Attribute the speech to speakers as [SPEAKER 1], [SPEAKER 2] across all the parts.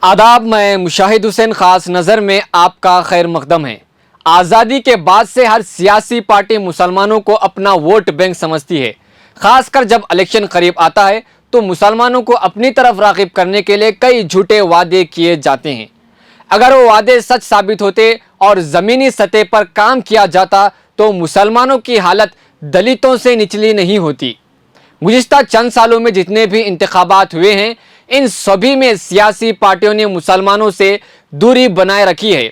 [SPEAKER 1] आदाब, मैं मुशाहिद हुसैन खास नज़र में आपका खैर मकदम है। आज़ादी के बाद से हर सियासी पार्टी मुसलमानों को अपना वोट बैंक समझती है। खासकर जब इलेक्शन करीब आता है तो मुसलमानों को अपनी तरफ राग़िब करने के लिए कई झूठे वादे किए जाते हैं। अगर वो वादे सच साबित होते और ज़मीनी सतह पर काम किया जाता तो मुसलमानों की हालत दलितों से निचली नहीं होती। गुज़िश्ता चंद सालों में जितने भी इंतखाबात हुए हैं, इन सभी में सियासी पार्टियों ने मुसलमानों से दूरी बनाए रखी है।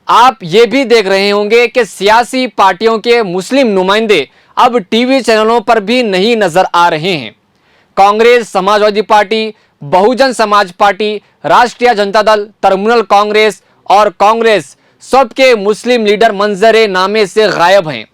[SPEAKER 1] आप ये भी देख रहे होंगे कि सियासी पार्टियों के मुस्लिम नुमाइंदे अब टीवी चैनलों पर भी नहीं नजर आ रहे हैं। कांग्रेस, समाजवादी पार्टी, बहुजन समाज पार्टी, राष्ट्रीय जनता दल, तृणमूल कांग्रेस और कांग्रेस सबके मुस्लिम लीडर मंजर नामे से गायब हैं।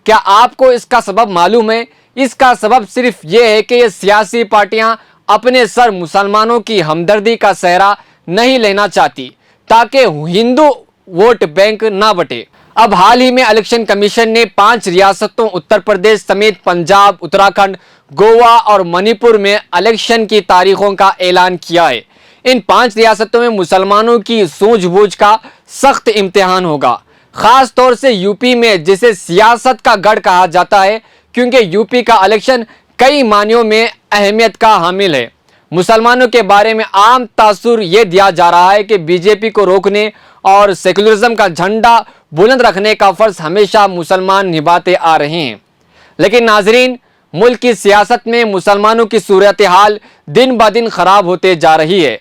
[SPEAKER 1] क्या आपको इसका सबब मालूम है? इसका सबब सिर्फ ये है कि ये सियासी पार्टियां अपने सर मुसलमानों की हमदर्दी का सहरा नहीं लेना चाहती ताकि हिंदू वोट बैंक ना बटे। अब हाल ही में इलेक्शन कमीशन ने 5 रियासतों उत्तर प्रदेश समेत पंजाब, उत्तराखंड, गोवा और मणिपुर में इलेक्शन की तारीखों का ऐलान किया है। इन 5 रियासतों में मुसलमानों की सूझबूझ का सख्त इम्तिहान होगा। खास तौर से यूपी में, जिसे सियासत का गढ़ कहा जाता है क्योंकि यूपी का इलेक्शन कई मायनों में अहमियत का हामिल है। मुसलमानों के बारे में आम तासुर ये दिया जा रहा है कि बीजेपी को रोकने और सेकुलरिज्म का झंडा बुलंद रखने का फर्ज हमेशा मुसलमान निभाते आ रहे हैं। लेकिन नाजरीन, मुल्क की सियासत में मुसलमानों की सूरत हाल दिन ब दिन खराब होते जा रही है।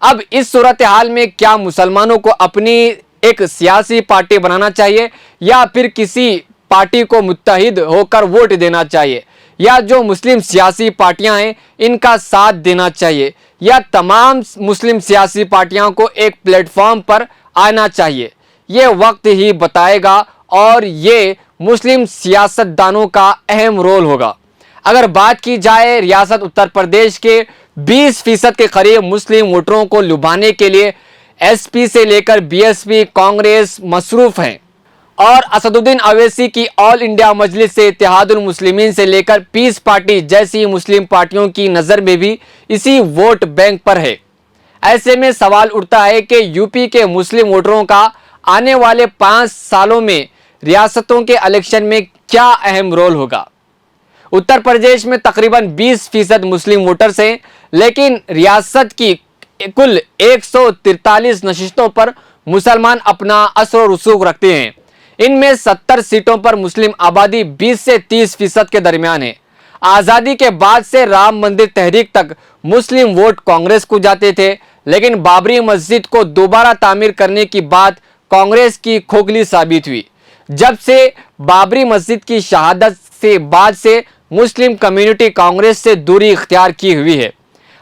[SPEAKER 1] अब इस सूरत हाल में क्या मुसलमानों को अपनी एक सियासी पार्टी बनाना चाहिए या फिर किसी पार्टी को मुत्तहिद होकर वोट देना चाहिए, या जो मुस्लिम सियासी पार्टियां हैं इनका साथ देना चाहिए, या तमाम मुस्लिम सियासी पार्टियों को एक प्लेटफॉर्म पर आना चाहिए? ये वक्त ही बताएगा और ये मुस्लिम सियासतदानों का अहम रोल होगा। अगर बात की जाए, रियासत उत्तर प्रदेश के 20% के करीब मुस्लिम वोटरों को लुभाने के लिए एसपी से लेकर बीएसपी, कांग्रेस मसरूफ हैं और असदुद्दीन अवैसी की ऑल इंडिया मजलिस से इत्तेहादुल मुस्लिमीन से लेकर पीस पार्टी जैसी मुस्लिम पार्टियों की नज़र में भी इसी वोट बैंक पर है। ऐसे में सवाल उठता है कि यूपी के मुस्लिम वोटरों का आने वाले 5 सालों में रियासतों के इलेक्शन में क्या अहम रोल होगा। उत्तर प्रदेश में तकरीबन 20% मुस्लिम वोटर्स हैं, लेकिन रियासत की कुल 143 नशिस्तों पर मुसलमान अपना असर रसूख रखते हैं। इनमें 70 सीटों पर मुस्लिम आबादी 20 से 30% के दरमियान है। आज़ादी के बाद से राम मंदिर तहरीक तक मुस्लिम वोट कांग्रेस को जाते थे, लेकिन बाबरी मस्जिद को दोबारा तामीर करने की बात कांग्रेस की खोखली साबित हुई। जब से बाबरी मस्जिद की शहादत से बाद से मुस्लिम कम्युनिटी कांग्रेस से दूरी इख्तियार की हुई है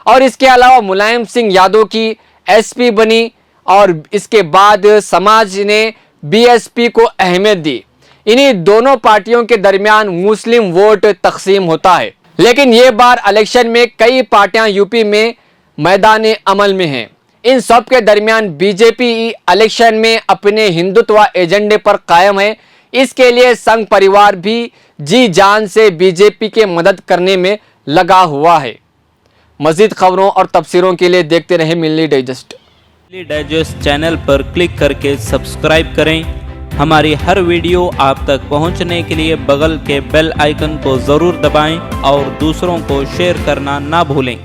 [SPEAKER 1] और इसके अलावा मुलायम सिंह यादव की एसपी बनी और इसके बाद समाज ने बीएसपी को अहमियत दी। इन्हीं दोनों पार्टियों के दरमियान मुस्लिम वोट तकसीम होता है। लेकिन ये बार इलेक्शन में कई पार्टियां यूपी में मैदान अमल में हैं। इन सब के दरमियान बीजेपी इलेक्शन में अपने हिंदुत्व एजेंडे पर कायम है। इसके लिए संघ परिवार भी जी जान से बीजेपी के मदद करने में लगा हुआ है। मज़ीद खबरों और तफसीरों के लिए देखते रहे मिल्ली डाइजेस्ट।
[SPEAKER 2] मिल्ली डाइजेस्ट चैनल पर क्लिक करके सब्सक्राइब करें। हमारी हर वीडियो आप तक पहुंचने के लिए बगल के बेल आइकन को ज़रूर दबाएं और दूसरों को शेयर करना ना भूलें।